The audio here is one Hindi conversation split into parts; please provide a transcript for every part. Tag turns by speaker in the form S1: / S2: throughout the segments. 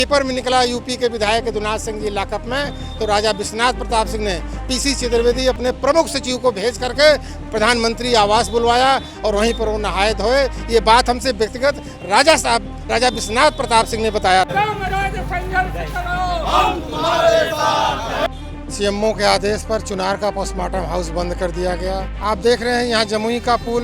S1: पेपर में निकला यूपी के विधायक यदुनाथ सिंह जी लॉकअप में, तो राजा विश्वनाथ प्रताप सिंह ने पीसी चतुर्वेदी अपने प्रमुख सचिव को भेज करके प्रधानमंत्री आवास बुलवाया और वहीं पर वो नहाए धोए। ये बात हमसे व्यक्तिगत राजा विश्वनाथ प्रताप सिंह ने बताया। सीएमओ के आदेश पर चुनार का पोस्टमार्टम हाउस बंद कर दिया गया। आप देख रहे हैं यहाँ जमुई का पुल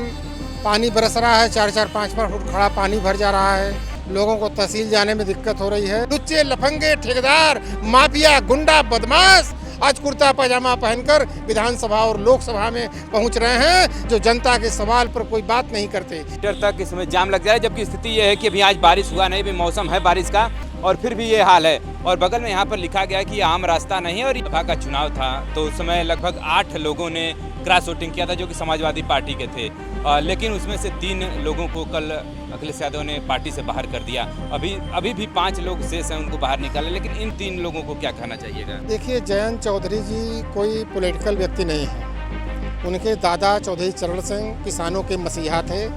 S1: पानी बरस रहा है, 4-4, 5 फुट खड़ा पानी भर जा रहा है। लोगों को तहसील जाने में दिक्कत हो रही है। लुच्चे, लफंगे, ठेकेदार, माफिया, गुंडा, बदमाश आज कुर्ता पजामा पहनकर विधानसभा और लोकसभा में पहुंच रहे हैं, जो जनता के सवाल पर कोई बात नहीं करते।
S2: तक इसमें जाम लग जाए, जबकि स्थिति ये है कि अभी आज बारिश हुआ नहीं, भी मौसम है बारिश का और फिर भी ये हाल है। और बगल में यहाँ पर लिखा गया कि आम रास्ता नहीं है। और सभा का चुनाव था तो उस समय लगभग 8 लोगों ने क्रॉस वोटिंग किया था, जो कि समाजवादी पार्टी के थे, लेकिन उसमें से 3 लोगों को कल अखिलेश यादव ने पार्टी से बाहर कर दिया। अभी भी 5 लोग शेष हैं, उनको बाहर निकाला। लेकिन इन 3 लोगों को क्या कहना चाहिएगा?
S1: देखिए, जयंत चौधरी जी कोई पॉलिटिकल व्यक्ति नहीं है। उनके दादा चौधरी चरण सिंह किसानों के मसीहा थे।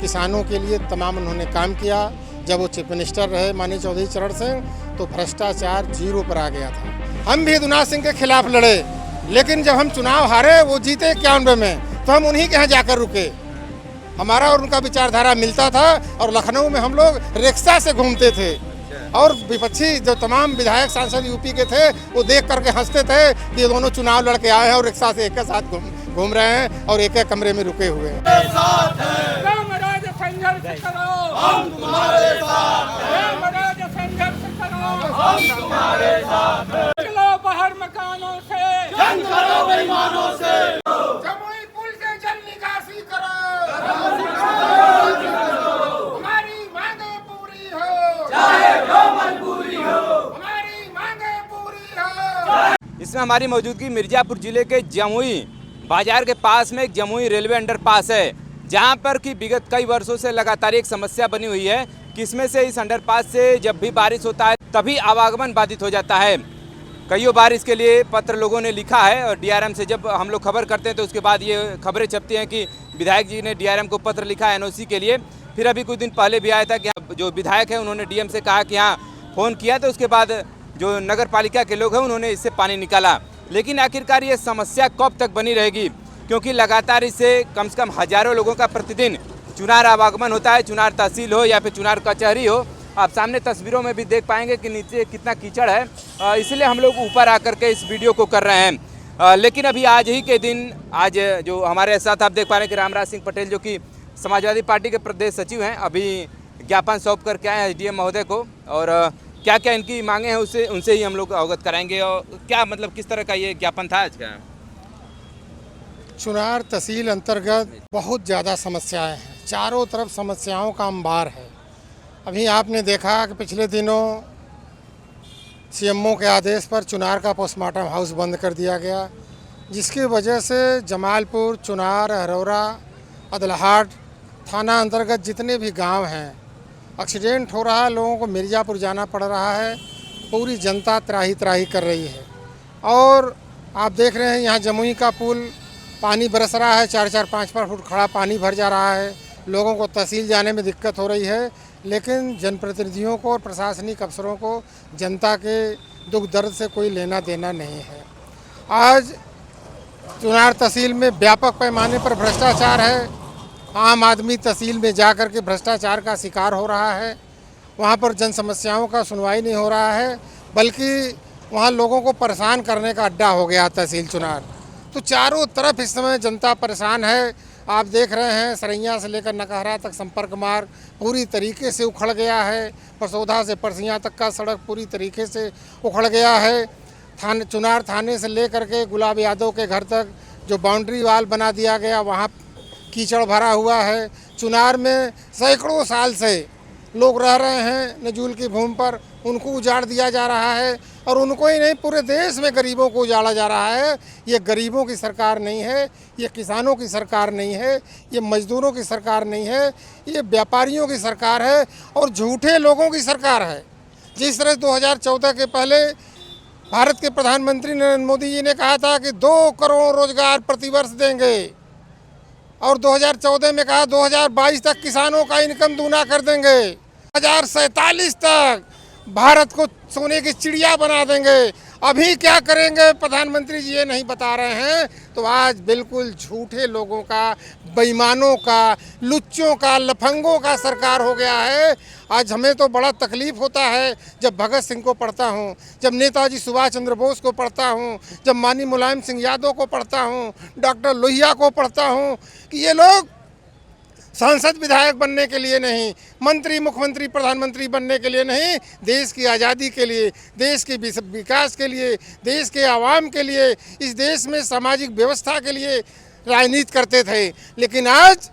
S1: किसानों के लिए तमाम उन्होंने काम किया। जब वो चीफ मिनिस्टर रहे माननीय चौधरी चरण सिंह, तो भ्रष्टाचार 0 पर आ गया था। हम भी यदुनाथ सिंह के खिलाफ लड़े, लेकिन जब हम चुनाव हारे, वो जीते 91 में, तो हम उन्हीं के यहाँ जाकर रुके। हमारा और उनका विचारधारा मिलता था और लखनऊ में हम लोग रिक्शा से घूमते थे। और विपक्षी जो तमाम विधायक सांसद यूपी के थे, वो देख करके हंसते थे कि ये दोनों चुनाव लड़के आए हैं और रिक्शा से एक साथ घूम रहे हैं और एक कमरे में रुके हुए हैं।
S3: हम तुम्हारे साथ हैं, संघर्ष करो, हम तुम्हारे साथ हैं। चलो बाहर मकानों से, जंग करो बेईमानों से, जमुई पुल से जल निकासी करो, हमारी मांगे पूरी हो, चाहे जो मजबूरी हो, हमारी मांगे पूरी हो।
S2: इसमें हमारी मौजूदगी मिर्जापुर जिले के जमुई बाजार के पास में एक जमुई रेलवे अंडरपास है, जहां पर कि विगत कई वर्षों से लगातार एक समस्या बनी हुई है कि इसमें से इस अंडरपास से जब भी बारिश होता है तभी आवागमन बाधित हो जाता है। कईयों बार इसके लिए पत्र लोगों ने लिखा है और डीआरएम से जब हम लोग खबर करते हैं तो उसके बाद ये खबरें छपती हैं कि विधायक जी ने डीआरएम को पत्र लिखा है एनओसी के लिए। फिर अभी कुछ दिन पहले भी आया था कि जो विधायक है उन्होंने डीएम से कहा कि हाँ फ़ोन किया, तो उसके बाद जो नगर पालिका के लोग हैं उन्होंने इससे पानी निकाला। लेकिन आखिरकार ये समस्या कब तक बनी रहेगी, क्योंकि लगातार इससे कम से कम हजारों लोगों का प्रतिदिन चुनार आवागमन होता है, चुनार तहसील हो या फिर चुनार कचहरी हो। आप सामने तस्वीरों में भी देख पाएंगे कि नीचे कितना कीचड़ है, इसलिए हम लोग ऊपर आकर के इस वीडियो को कर रहे हैं। लेकिन अभी आज ही के दिन आज जो हमारे साथ आप देख पा रहे हैं कि रामराज सिंह पटेल, जो कि समाजवादी पार्टी के प्रदेश सचिव हैं, अभी ज्ञापन सौंप करके आए हैं एसडीएम महोदय को, और क्या क्या इनकी मांगे हैं उनसे ही हम लोग अवगत कराएंगे। और क्या मतलब किस तरह का ये ज्ञापन था आज का?
S1: चुनार तहसील अंतर्गत बहुत ज़्यादा समस्याएं हैं, चारों तरफ समस्याओं का अंबार है। अभी आपने देखा कि पिछले दिनों सीएमओ के आदेश पर चुनार का पोस्टमार्टम हाउस बंद कर दिया गया, जिसकी वजह से जमालपुर, चुनार, हरौरा, अदलहाट थाना अंतर्गत जितने भी गांव हैं एक्सीडेंट हो रहा है, लोगों को मिर्ज़ापुर जाना पड़ रहा है। पूरी जनता त्राही त्राही कर रही है। और आप देख रहे हैं यहाँ जमुई का पुल पानी बरस रहा है, 4-4, 5 फुट खड़ा पानी भर जा रहा है। लोगों को तहसील जाने में दिक्कत हो रही है, लेकिन जनप्रतिनिधियों को और प्रशासनिक अफसरों को जनता के दुख दर्द से कोई लेना देना नहीं है। आज चुनार तहसील में व्यापक पैमाने पर भ्रष्टाचार है। आम आदमी तहसील में जा कर के भ्रष्टाचार का शिकार हो रहा है। वहाँ पर जन समस्याओं का सुनवाई नहीं हो रहा है, बल्कि वहाँ लोगों को परेशान करने का अड्डा हो गया तहसील चुनार। तो चारों तरफ इस समय जनता परेशान है। आप देख रहे हैं सरैया से लेकर नकहरा तक संपर्क मार्ग पूरी तरीके से उखड़ गया है। परसौधा से परसिया तक का सड़क पूरी तरीके से उखड़ गया है। चुनार थाने से लेकर के गुलाब यादव के घर तक जो बाउंड्री वाल बना दिया गया, वहाँ कीचड़ भरा हुआ है। चुनार में सैकड़ों साल से लोग रह रहे हैं नजूल की भूमि पर, उनको उजाड़ दिया जा रहा है। और उनको ही नहीं, पूरे देश में गरीबों को उजाड़ा जा रहा है। ये गरीबों की सरकार नहीं है, ये किसानों की सरकार नहीं है, ये मजदूरों की सरकार नहीं है, ये व्यापारियों की सरकार है और झूठे लोगों की सरकार है। जिस तरह 2014 के पहले भारत के प्रधानमंत्री नरेंद्र मोदी जी ने कहा था कि 2 करोड़ रोजगार प्रतिवर्ष देंगे, और 2014 में कहा 2022 तक किसानों का इनकम दूना कर देंगे, 2047 तक भारत को सोने की चिड़िया बना देंगे। अभी क्या करेंगे प्रधानमंत्री जी ये नहीं बता रहे हैं, तो आज बिल्कुल झूठे लोगों का, बेईमानों का, लुच्चों का, लफंगों का सरकार हो गया है। आज हमें तो बड़ा तकलीफ़ होता है जब भगत सिंह को पढ़ता हूँ, जब नेताजी सुभाष चंद्र बोस को पढ़ता हूँ, जब माननीय मुलायम सिंह यादव को पढ़ता हूँ, डॉक्टर लोहिया को पढ़ता हूँ, कि ये लोग सांसद विधायक बनने के लिए नहीं, मंत्री मुख्यमंत्री प्रधानमंत्री बनने के लिए नहीं, देश की आज़ादी के लिए, देश के विकास के लिए, देश के आवाम के लिए, इस देश में सामाजिक व्यवस्था के लिए राजनीति करते थे। लेकिन आज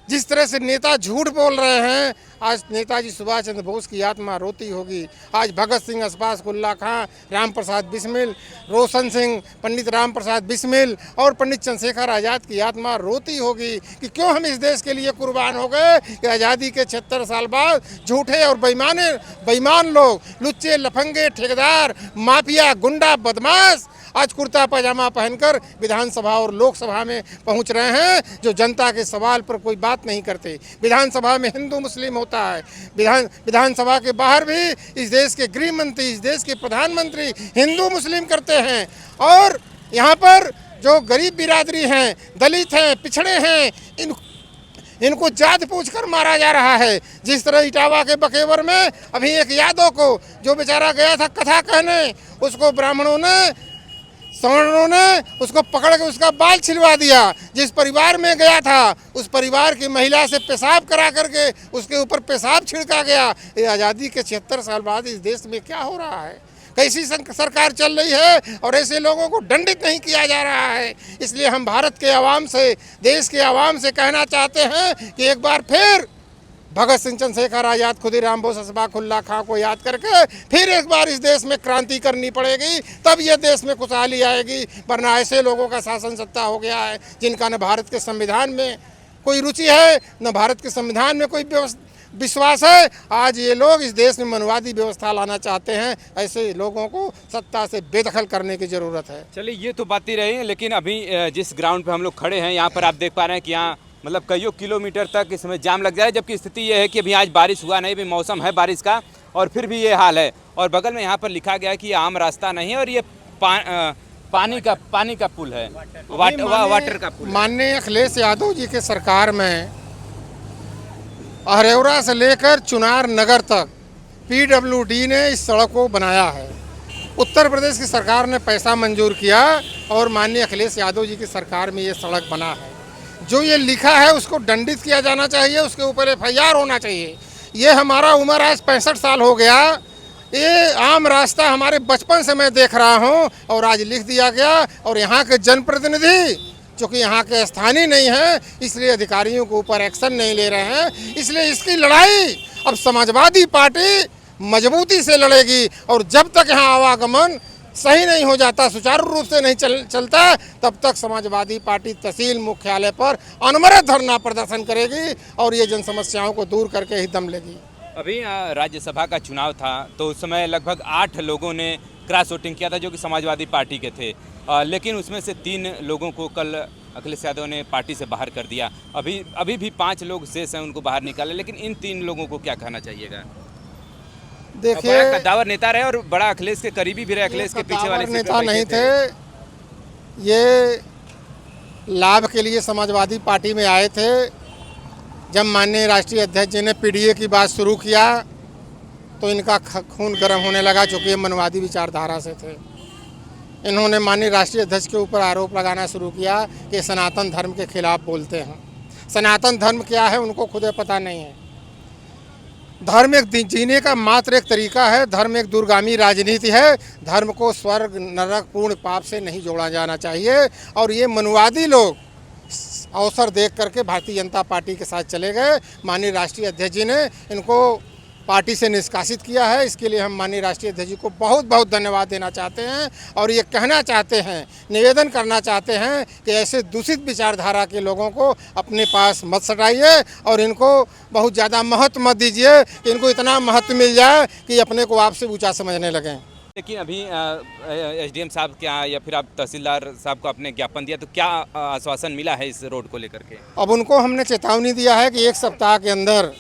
S1: जिस तरह से नेता झूठ बोल रहे हैं, आज नेताजी सुभाष चंद्र बोस की आत्मा रोती होगी। आज भगत सिंह, अशफाक उल्लाह खां, राम प्रसाद बिस्मिल, रोशन सिंह, पंडित राम प्रसाद बिस्मिल और पंडित चंद्रशेखर आज़ाद की आत्मा रोती होगी कि क्यों हम इस देश के लिए कुर्बान हो गए कि आज़ादी के 76 साल बाद झूठे और बेईमान लोग, लुच्चे, लफंगे, ठेकेदार, माफिया, गुंडा, बदमाश आज कुर्ता पजामा पहनकर विधानसभा और लोकसभा में पहुंच रहे हैं, जो जनता के सवाल पर कोई बात नहीं करते। विधानसभा में हिंदू मुस्लिम होता है, विधानसभा के बाहर भी इस देश के गृह मंत्री, इस देश के प्रधानमंत्री हिंदू मुस्लिम करते हैं। और यहाँ पर जो गरीब बिरादरी हैं, दलित हैं, पिछड़े हैं, इनको जात पूछकर मारा जा रहा है। जिस तरह इटावा के बकेवर में अभी एक यादव को, जो बेचारा गया था कथा कहने, उसको ब्राह्मणों ने, सवर्णों ने उसको पकड़ के उसका बाल छिलवा दिया। जिस परिवार में गया था उस परिवार की महिला से पेशाब करा करके उसके ऊपर पेशाब छिड़का गया। ये आज़ादी के 76 साल बाद इस देश में क्या हो रहा है? कैसी सरकार चल रही है और ऐसे लोगों को दंडित नहीं किया जा रहा है। इसलिए हम भारत के आवाम से, देश के आवाम से कहना चाहते हैं कि एक बार फिर भगत सिंह, चंद्रशेखर आज़ाद, खुदीराम बोस, अशफाक उल्लाह खां को याद करके फिर एक बार इस देश में क्रांति करनी पड़ेगी, तब ये देश में खुशहाली आएगी। वरना ऐसे लोगों का शासन सत्ता हो गया है जिनका न भारत के संविधान में कोई रुचि है, न भारत के संविधान में कोई विश्वास है। आज ये लोग इस देश में मनवादी व्यवस्था लाना चाहते हैं। ऐसे लोगों को सत्ता से बेदखल करने की ज़रूरत है।
S2: चलिए, ये तो बात ही रही, लेकिन अभी जिस ग्राउंड पर हम लोग खड़े हैं, यहाँ पर आप देख पा रहे हैं कि यहाँ मतलब कईयों किलोमीटर तक इसमें जाम लग जाए। जबकि स्थिति ये है कि अभी आज बारिश हुआ नहीं, भी मौसम है बारिश का, और फिर भी ये हाल है। और बगल में यहाँ पर लिखा गया है कि ये आम रास्ता नहीं है और ये पानी का पुल है, वाटर का पुल।
S1: माननीय अखिलेश यादव जी के सरकार में अरेौरा से लेकर चुनार नगर तक PWD ने इस सड़क को बनाया है। उत्तर प्रदेश की सरकार ने पैसा मंजूर किया और माननीय अखिलेश यादव जी की सरकार में ये सड़क बना है। जो ये लिखा है उसको दंडित किया जाना चाहिए, उसके ऊपर FIR होना चाहिए। ये हमारा उम्र आज 65 साल हो गया, ये आम रास्ता हमारे बचपन से मैं देख रहा हूँ और आज लिख दिया गया। और यहाँ के जनप्रतिनिधि जो कि यहाँ के स्थानीय नहीं हैं, इसलिए अधिकारियों के ऊपर एक्शन नहीं ले रहे हैं। इसलिए इसकी लड़ाई अब समाजवादी पार्टी मजबूती से लड़ेगी। और जब तक यहाँ आवागमन सही नहीं हो जाता, सुचारू रूप से नहीं चलता, तब तक समाजवादी पार्टी तहसील मुख्यालय पर अनवरत धरना प्रदर्शन करेगी और ये जन समस्याओं को दूर करके ही दम लेगी।
S2: अभी राज्यसभा का चुनाव था तो उस समय लगभग 8 लोगों ने क्रॉस वोटिंग किया था जो कि समाजवादी पार्टी के थे, लेकिन उसमें से 3 लोगों को कल अखिलेश यादव ने पार्टी से बाहर कर दिया। अभी भी 5 लोग शेष हैं, उनको बाहर निकाले। लेकिन इन 3 लोगों को क्या कहना चाहिएगा?
S1: देखिए,
S2: बड़ा कद्दावर नेता रहे और बड़ा अखिलेश के करीबी भी रहे, अखिलेश के पीछे वाले
S1: नेता नहीं थे। ये लाभ के लिए समाजवादी पार्टी में आए थे। जब माननीय राष्ट्रीय अध्यक्ष जी ने PDA की बात शुरू किया तो इनका खून गर्म होने लगा, चूँकि ये मनवादी विचारधारा से थे। इन्होंने माननीय राष्ट्रीय अध्यक्ष के ऊपर आरोप लगाना शुरू किया कि सनातन धर्म के खिलाफ बोलते हैं। सनातन धर्म क्या है उनको खुद पता नहीं है। धर्म एक जीने का मात्र एक तरीका है, धर्म एक दूरगामी राजनीति है। धर्म को स्वर्ग, नरक, पूर्ण पाप से नहीं जोड़ा जाना चाहिए। और ये मनवादी लोग अवसर देख करके भारतीय जनता पार्टी के साथ चले गए। माननीय राष्ट्रीय अध्यक्ष जी ने इनको पार्टी से निष्कासित किया है। इसके लिए हम माननीय राष्ट्रीय अध्यक्ष जी को बहुत बहुत धन्यवाद देना चाहते हैं और ये कहना चाहते हैं, निवेदन करना चाहते हैं कि ऐसे दूषित विचारधारा के लोगों को अपने पास मत सटाइए और इनको बहुत ज़्यादा महत्व मत दीजिए कि इनको इतना महत्व मिल जाए कि अपने को आपसे ऊँचा समझने लगें।
S2: लेकिन अभी SDM साहब के यहाँ या फिर आप तहसीलदार साहब को आपने ज्ञापन दिया, तो क्या आश्वासन मिला है इस रोड को लेकर के?
S1: अब उनको हमने चेतावनी दिया है कि 1 सप्ताह के अंदर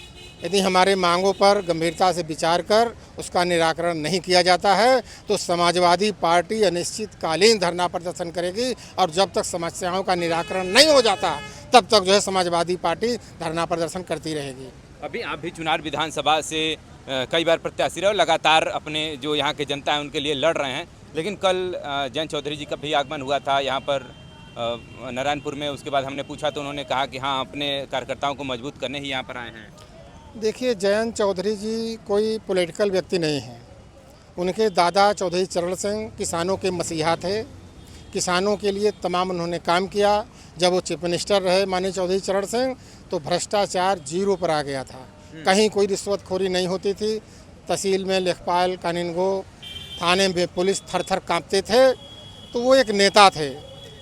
S1: यदि हमारे मांगों पर गंभीरता से विचार कर उसका निराकरण नहीं किया जाता है तो समाजवादी पार्टी अनिश्चितकालीन धरना प्रदर्शन करेगी और जब तक समस्याओं का निराकरण नहीं हो जाता तब तक जो है समाजवादी पार्टी धरना प्रदर्शन करती रहेगी।
S2: अभी आप भी चुनार विधानसभा से कई बार प्रत्याशी रहे और लगातार अपने जो यहाँ के जनता है उनके लिए लड़ रहे हैं, लेकिन कल जयंत चौधरी जी का भी आगमन हुआ था यहाँ पर नारायणपुर में। उसके बाद हमने पूछा तो उन्होंने कहा कि हाँ, अपने कार्यकर्ताओं को मजबूत करने ही यहाँ पर आए हैं।
S1: देखिए, जयंत चौधरी जी कोई पॉलिटिकल व्यक्ति नहीं है। उनके दादा चौधरी चरण सिंह किसानों के मसीहा थे, किसानों के लिए तमाम उन्होंने काम किया। जब वो चीफ मिनिस्टर रहे माननीय चौधरी चरण सिंह तो भ्रष्टाचार जीरो पर आ गया था, कहीं कोई रिश्वतखोरी नहीं होती थी। तहसील में लेखपाल, कानूनगो, थाने में पुलिस थर थर काँपते थे, तो वो एक नेता थे।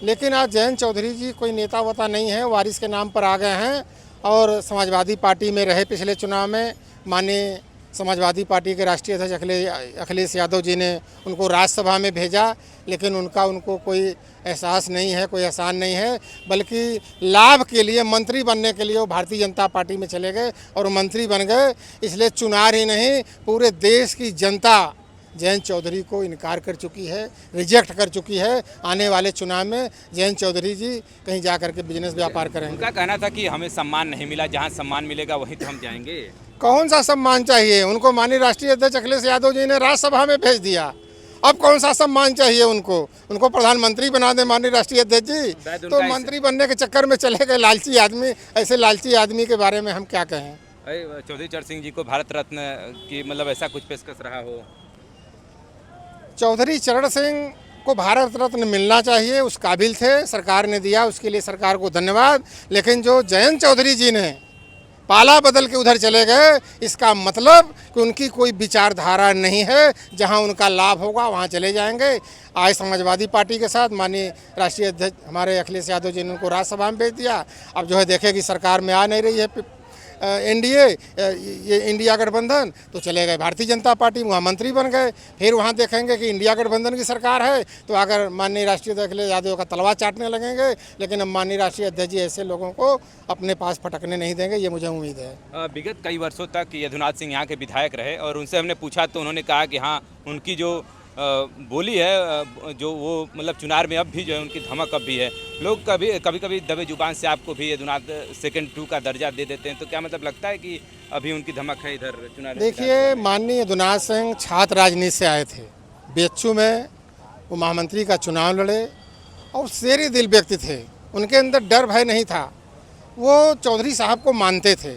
S1: लेकिन आज जयंत चौधरी जी कोई नेता वता नहीं है, वारिस के नाम पर आ गए हैं और समाजवादी पार्टी में रहे। पिछले चुनाव में माननीय समाजवादी पार्टी के राष्ट्रीय अध्यक्ष अखिलेश यादव जी ने उनको राज्यसभा में भेजा, लेकिन उनको कोई एहसास नहीं है, कोई एहसान नहीं है, बल्कि लाभ के लिए, मंत्री बनने के लिए वो भारतीय जनता पार्टी में चले गए और मंत्री बन गए। इसलिए चुनार ही नहीं, पूरे देश की जनता जयंत चौधरी को इनकार कर चुकी है, रिजेक्ट कर चुकी है। आने वाले चुनाव में जयंत चौधरी जी कहीं जा कर के बिजनेस व्यापार करेंगे।
S2: उनका कहना था कि हमें सम्मान नहीं मिला, जहां सम्मान मिलेगा वहीं तो हम जाएंगे।
S1: कौन सा सम्मान चाहिए उनको? माननीय राष्ट्रीय अध्यक्ष अखिलेश यादव जी ने राज्यसभा में भेज दिया, अब कौन सा सम्मान चाहिए उनको? उनको प्रधानमंत्री बना दे माननीय राष्ट्रीय अध्यक्ष जी, तो मंत्री बनने के चक्कर में चले गए लालची आदमी। ऐसे लालची आदमी के बारे में हम क्या कहें?
S2: चौधरी चरण सिंह जी को भारत रत्न की मतलब ऐसा कुछ पेशकश रहा हो?
S1: चौधरी चरण सिंह को भारत रत्न मिलना चाहिए, उस काबिल थे, सरकार ने दिया, उसके लिए सरकार को धन्यवाद। लेकिन जो जयंत चौधरी जी ने पाला बदल के उधर चले गए, इसका मतलब कि उनकी कोई विचारधारा नहीं है। जहां उनका लाभ होगा वहां चले जाएंगे। आज समाजवादी पार्टी के साथ माननीय राष्ट्रीय अध्यक्ष हमारे अखिलेश यादव जी ने उनको राज्यसभा में भेज दिया। अब जो है देखेगी सरकार में आ नहीं रही है एनडीए, ये इंडिया गठबंधन, तो चले गए भारतीय जनता पार्टी, वहाँ मंत्री बन गए। फिर वहाँ देखेंगे कि इंडिया गठबंधन की सरकार है तो अगर माननीय राष्ट्रीय अध्यक्ष अखिलेश यादव का तलवार चाटने लगेंगे। लेकिन अब माननीय राष्ट्रीय अध्यक्ष जी ऐसे लोगों को अपने पास फटकने नहीं देंगे, ये मुझे उम्मीद है।
S2: विगत कई वर्षों तक यदुनाथ सिंह यहाँ के विधायक रहे और उनसे हमने पूछा तो उन्होंने कहा कि हाँ, उनकी जो बोली है, जो वो मतलब चुनार में अब भी जो है उनकी धमक अब भी है। लोग कभी दबे जुबान से आपको भी यदुनाथ सेकंड 2 का दर्जा दे देते हैं, तो क्या मतलब लगता है कि अभी उनकी धमक है इधर चुनार?
S1: देखिए, माननीय यदुनाथ सिंह छात्र राजनीति से आए थे। बीएचयू में वो महामंत्री का चुनाव लड़े और शेरे दिल व्यक्ति थे, उनके अंदर डर भय नहीं था। वो चौधरी साहब को मानते थे,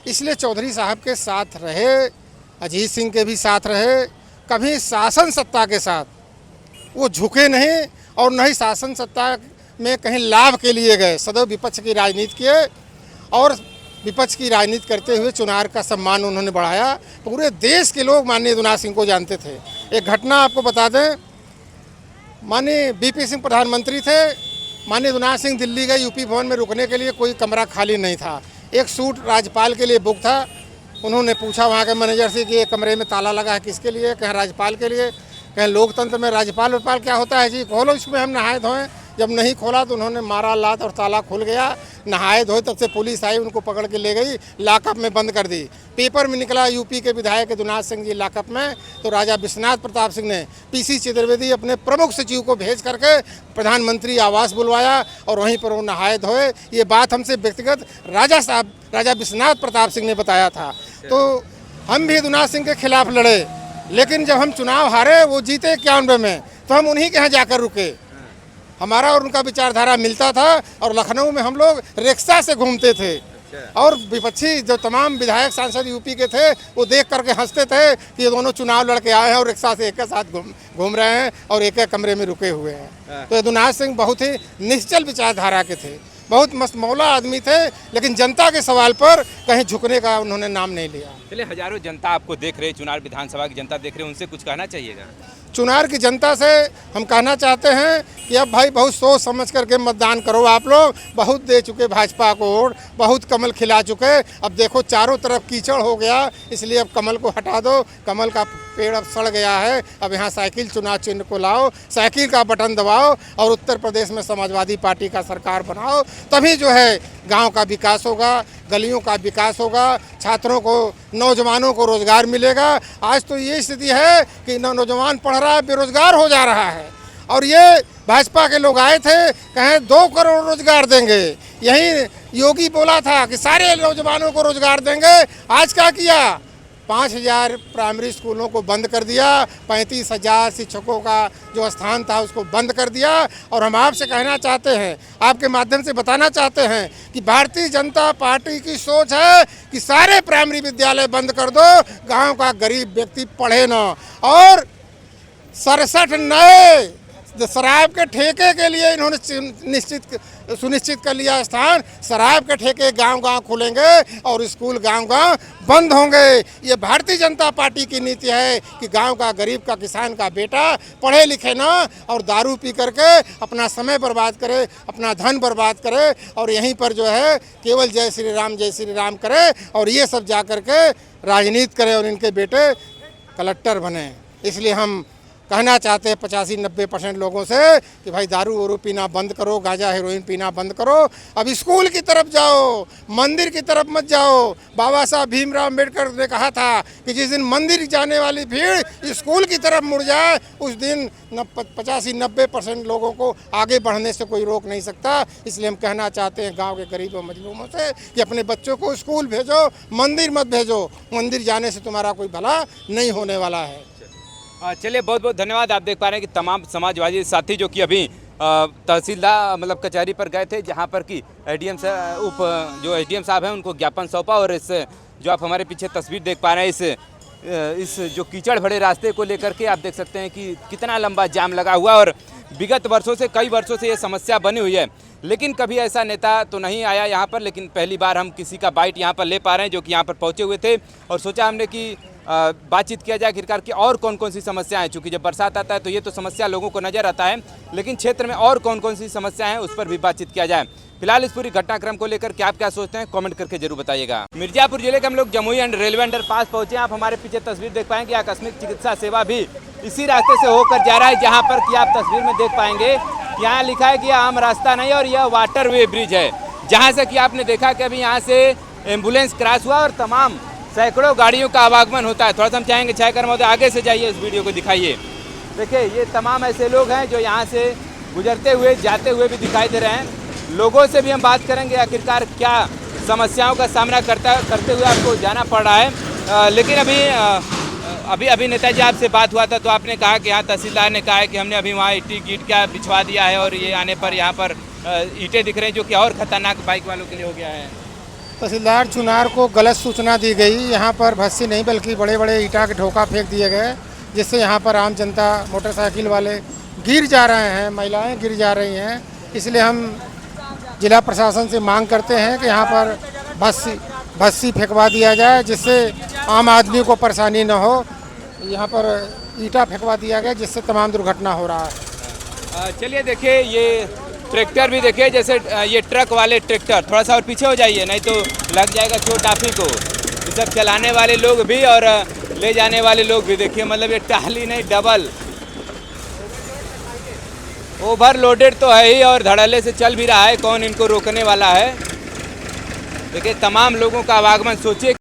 S1: इसलिए चौधरी साहब के साथ रहे, अजीत सिंह के भी साथ रहे। कभी शासन सत्ता के साथ वो झुके नहीं और न ही शासन सत्ता में कहीं लाभ के लिए गए। सदैव विपक्ष की राजनीति किए और विपक्ष की राजनीति करते हुए चुनार का सम्मान उन्होंने बढ़ाया। पूरे देश के लोग माननीय यदुनाथ सिंह को जानते थे। एक घटना आपको बता दें, माननीय बीपी सिंह प्रधानमंत्री थे, माननीय यदुनाथ सिंह दिल्ली गए, यूपी भवन में रुकने के लिए कोई कमरा खाली नहीं था। एक सूट राज्यपाल के लिए बुक था। उन्होंने पूछा वहाँ के मैनेजर से कि ये कमरे में ताला लगा है किसके लिए? कहें राज्यपाल के लिए। कहें लोकतंत्र में राज्यपाल क्या होता है जी, खोलो इसमें हम नहाए धोएं। जब नहीं खोला तो उन्होंने मारा लात और ताला खुल गया। नहाए धोए, तब से पुलिस आई, उनको पकड़ के ले गई, लॉकअप में बंद कर दी। पेपर में निकला यूपी के विधायक यदुनाथ सिंह जी लॉकअप में, तो राजा विश्वनाथ प्रताप सिंह ने पीसी चतुर्वेदी अपने प्रमुख सचिव को भेज करके प्रधानमंत्री आवास बुलवाया और वहीं पर वो नहाए धोए। ये बात हमसे व्यक्तिगत राजा विश्वनाथ प्रताप सिंह ने बताया था। तो हम भी यदुनाथ सिंह के खिलाफ लड़े, लेकिन जब हम चुनाव हारे, वो जीते 91 में, तो हम उन्हीं के यहाँ जाकर रुके। हमारा और उनका विचारधारा मिलता था और लखनऊ में हम लोग रिक्शा से घूमते थे। और विपक्षी जो तमाम विधायक सांसद यूपी के थे वो देख करके हंसते थे कि ये दोनों चुनाव लड़के आए हैं और रिक्शा से एक साथ घूम रहे हैं और एक कमरे में रुके हुए हैं। तो यदुनाथ सिंह बहुत ही निश्चल विचारधारा के थे, बहुत मस्तमौला आदमी थे, लेकिन जनता के सवाल पर कहीं झुकने का उन्होंने नाम नहीं लिया।
S2: चलिए, हजारों जनता आपको देख रहे, चुनार विधानसभा की जनता देख रहे, उनसे कुछ कहना चाहिएगा?
S1: चुनार की जनता से हम कहना चाहते हैं कि अब भाई बहुत सोच समझ करके मतदान करो। आप लोग बहुत दे चुके भाजपा को वोट, बहुत कमल खिला चुके। अब देखो चारों तरफ कीचड़ हो गया, इसलिए अब कमल को हटा दो, कमल का पेड़ अब सड़ गया है, अब यहाँ साइकिल चुनाव चिन्ह को लाओ, साइकिल का बटन दबाओ और उत्तर प्रदेश में समाजवादी पार्टी का सरकार बनाओ, तभी जो है गांव का विकास होगा, गलियों का विकास होगा, छात्रों को, नौजवानों को रोजगार मिलेगा। आज तो ये स्थिति है कि नौजवान पढ़ रहा है, बेरोजगार हो जा रहा है। और ये भाजपा के लोग आए थे, कहें 2 करोड़ रोजगार देंगे, यही योगी बोला था कि सारे नौजवानों को रोजगार देंगे। आज क्या किया? 5,000 प्राइमरी स्कूलों को बंद कर दिया, 35,000 शिक्षकों का जो स्थान था उसको बंद कर दिया। और हम आपसे कहना चाहते हैं, आपके माध्यम से बताना चाहते हैं कि भारतीय जनता पार्टी की सोच है कि सारे प्राइमरी विद्यालय बंद कर दो, गांव का गरीब व्यक्ति पढ़े ना। और 67 नए शराब के ठेके के लिए इन्होंने सुनिश्चित कर लिया स्थान। शराब के ठेके गांव-गांव खुलेंगे और स्कूल गांव-गांव बंद होंगे। ये भारतीय जनता पार्टी की नीति है कि गांव का गरीब का, किसान का बेटा पढ़े लिखे ना और दारू पी करके अपना समय बर्बाद करे, अपना धन बर्बाद करे और यहीं पर जो है केवल जय श्री राम करे और ये सब जा कर के राजनीति करे और इनके बेटे कलेक्टर बने। इसलिए हम कहना चाहते हैं 85-90% लोगों से कि भाई दारू वारू पीना बंद करो, गांजा हेरोइन पीना बंद करो। अब स्कूल की तरफ जाओ, मंदिर की तरफ मत जाओ। बाबा साहब भीमराव अम्बेडकर ने कहा था कि जिस दिन मंदिर जाने वाली भीड़ स्कूल की तरफ मुड़ जाए, उस दिन 85-90% लोगों को आगे बढ़ने से कोई रोक नहीं सकता। इसलिए हम कहना चाहते हैं गाँव के गरीबों मजलूमों से कि अपने बच्चों को स्कूल भेजो, मंदिर मत भेजो। मंदिर जाने से तुम्हारा कोई भला नहीं होने वाला है।
S2: चलिए, बहुत बहुत धन्यवाद। आप देख पा रहे हैं कि तमाम समाजवादी साथी जो कि अभी तहसीलदार मतलब कचहरी पर गए थे, जहां पर कि एडीएम जो एसडीएम साहब हैं उनको ज्ञापन सौंपा। और इस जो आप हमारे पीछे तस्वीर देख पा रहे हैं, इस जो कीचड़ भरे रास्ते को लेकर के आप देख सकते हैं कि कितना लंबा जाम लगा हुआ। और विगत वर्षों से, कई वर्षों से ये समस्या बनी हुई है, लेकिन कभी ऐसा नेता तो नहीं आया यहाँ पर। लेकिन पहली बार हम किसी का बाइट यहाँ पर ले पा रहे हैं जो कि यहाँ पर पहुँचे हुए थे। और सोचा हमने कि बातचीत किया जाए आखिरकार की और कौन कौन सी समस्याएं हैं। चूँकि जब बरसात आता है तो ये तो समस्या लोगों को नज़र आता है, लेकिन क्षेत्र में और कौन कौन सी समस्याएं हैं उस पर भी बातचीत किया जाए। फिलहाल इस पूरी घटनाक्रम को लेकर क्या आप क्या सोचते हैं, कमेंट करके जरूर बताइएगा। मिर्जापुर जिले के हम लोग जमुई रेलवे अंडरपास पहुंचे। आप हमारे पीछे तस्वीर देख पाएंगे, आकस्मिक चिकित्सा सेवा भी इसी रास्ते से होकर जा रहा है, जहाँ पर कि आप तस्वीर में देख पाएंगे यहाँ लिखा है कि आम रास्ता नहीं और यह वाटरवे ब्रिज है, जहाँ से कि आपने देखा कि अभी यहाँ से एम्बुलेंस क्रॉस हुआ और तमाम सैकड़ों गाड़ियों का आवागमन होता है। थोड़ा सा हम चाहेंगे छायाकर महोदय आगे से जाइए, इस वीडियो को दिखाइए। देखिए, ये तमाम ऐसे लोग हैं जो यहाँ से गुजरते हुए, जाते हुए भी दिखाई दे रहे हैं। लोगों से भी हम बात करेंगे आखिरकार क्या समस्याओं का सामना करते हुए आपको जाना पड़ रहा है। लेकिन अभी नेताजी आपसे बात हुआ था तो आपने कहा कि यहाँ तहसीलदार ने कहा है कि हमने अभी वहाँ ईंट क्या बिछवा दिया है और ये आने पर यहाँ पर ईंटें दिख रहे हैं, जो कि और खतरनाक बाइक वालों के लिए हो गया है।
S1: तहसीलदार चुनार को गलत सूचना दी गई। यहाँ पर भस्सी नहीं बल्कि बड़े बड़े ईंटा के ढोका फेंक दिए गए, जिससे यहाँ पर आम जनता, मोटरसाइकिल वाले गिर जा रहे हैं, महिलाएं गिर जा रही हैं। इसलिए हम जिला प्रशासन से मांग करते हैं कि यहाँ पर भस्सी फेंकवा दिया जाए, जिससे आम आदमी को परेशानी न हो। यहाँ पर ईंटा फेंकवा दिया गया, जिससे तमाम दुर्घटना हो रहा है।
S2: चलिए, देखिए ये ट्रैक्टर भी देखिए, जैसे ये ट्रक वाले ट्रैक्टर, थोड़ा सा और पीछे हो जाइए नहीं तो लग जाएगा चोट आप ही को। ये सब चलाने वाले लोग भी और ले जाने वाले लोग भी देखिए, मतलब ये टाली नहीं डबल ओवरलोडेड तो है ही और धड़ल्ले से चल भी रहा है। कौन इनको रोकने वाला है? देखिए, तमाम लोगों का आवागमन, सोचिए